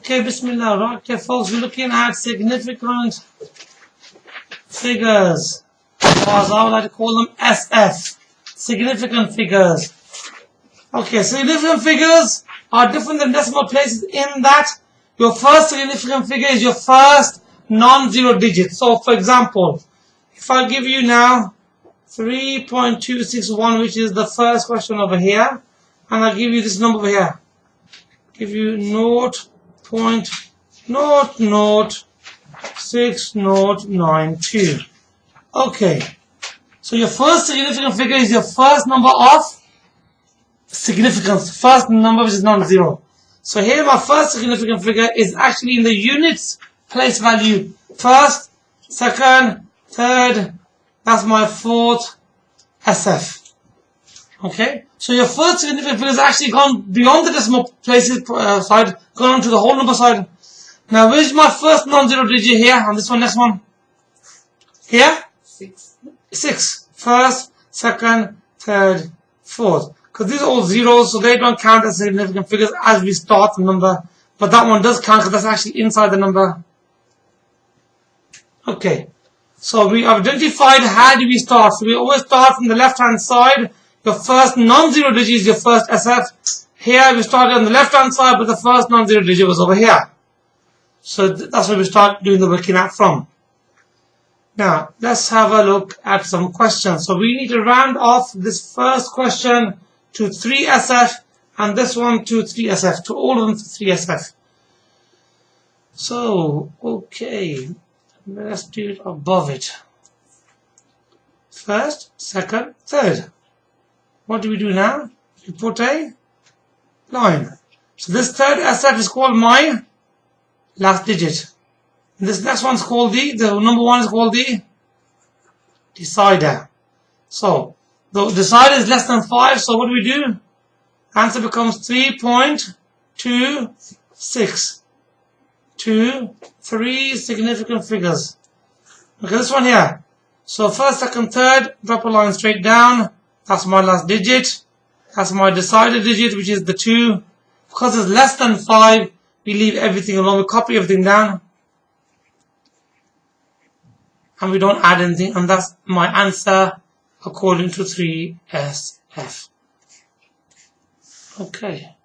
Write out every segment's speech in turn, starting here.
Okay, Bismillah. Right, okay, folks, we're looking at significant figures, or as I would like to call them, SF. Significant figures. Okay, significant figures are different than decimal places in that your first significant figure is your first non-zero digit. So, for example, if I give you now 3.261, which is the first question over here, and I give you this number over here, give you 0.006092. Okay, so your first significant figure is your first number of significance, first number which is non-zero. So here my first significant figure is actually in the units place value. First, second, third, that's my fourth SF. Okay, so your first significant figure has actually gone beyond the decimal places side, gone on to the whole number side. Now, where's my first non-zero digit here? And this one, next one. Here? 6. First, second, third, fourth. Because these are all zeros, so they don't count as significant figures as we start the number. But that one does count because that's actually inside the number. Okay, so we identified how do we start. So we always start from the left-hand side. Your first non-zero digit is your first SF. Here we started on the left-hand side, but the first non-zero digit was over here. So that's where we start doing the working out from. Now, let's have a look at some questions. So we need to round off this first question to 3SF and this one to 3SF, to all of them to 3SF. So, okay, let's do it above it. First, second, third. What do we do now? We put a line. So this third SF is called my last digit. And this next one's called the number one is called the decider. So the decider is less than 5, so what do we do? Answer becomes 3.26. 3 significant figures. Okay, this one here. So first, second, third, drop a line straight down. That's my last digit. That's my decider digit, which is the 2. Because it's less than 5, we leave everything alone. We copy everything down. And we don't add anything. And that's my answer according to 3SF. Okay.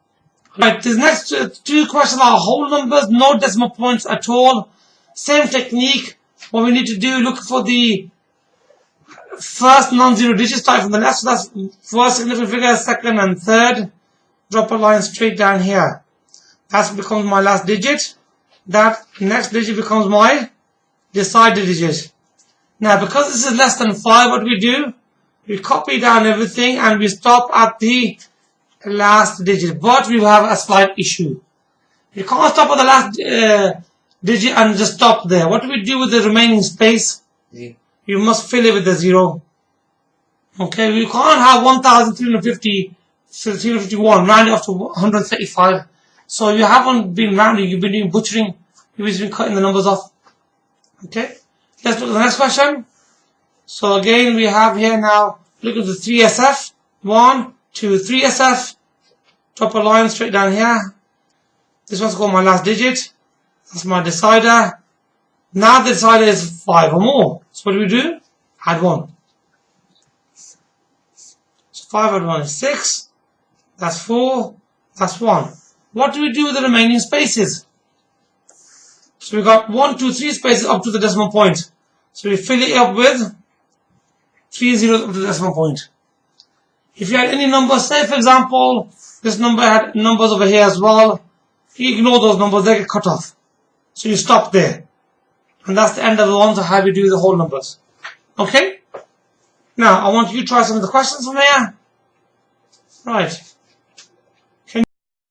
Right, these next two questions are whole numbers, no decimal points at all. Same technique. What we need to do, look for the first non-zero digit, start from the left. So that's first significant figure, second and third. Drop a line straight down here. That becomes my last digit. That next digit becomes my decider digit. Now, because this is less than 5, what do? We copy down everything and we stop at the last digit. But we have a slight issue. You can't stop at the last digit and just stop there. What do we do with the remaining space? You must fill it with the 0. Okay, we can't have 1,351 rounded off to 135. So you haven't been rounding, you've been doing butchering, you've been cutting the numbers off. Okay, let's look at the next question. So again, we have here now, look at the 3SF. 1, 2, 3SF. Drop a line straight down here. This one's called my last digit. That's my decider. Now the decider is 5 or more. So what do? Add 1. So 5 add 1 is 6. That's 4. That's 1. What do we do with the remaining spaces? So we got 1, 2, 3 spaces up to the decimal point. So we fill it up with 3 zeros up to the decimal point. If you had any numbers, say for example, this number had numbers over here as well, you ignore those numbers, they get cut off. So you stop there. And that's the end of the ones of how we do the whole numbers. Okay? Now, I want you to try some of the questions from here. Right.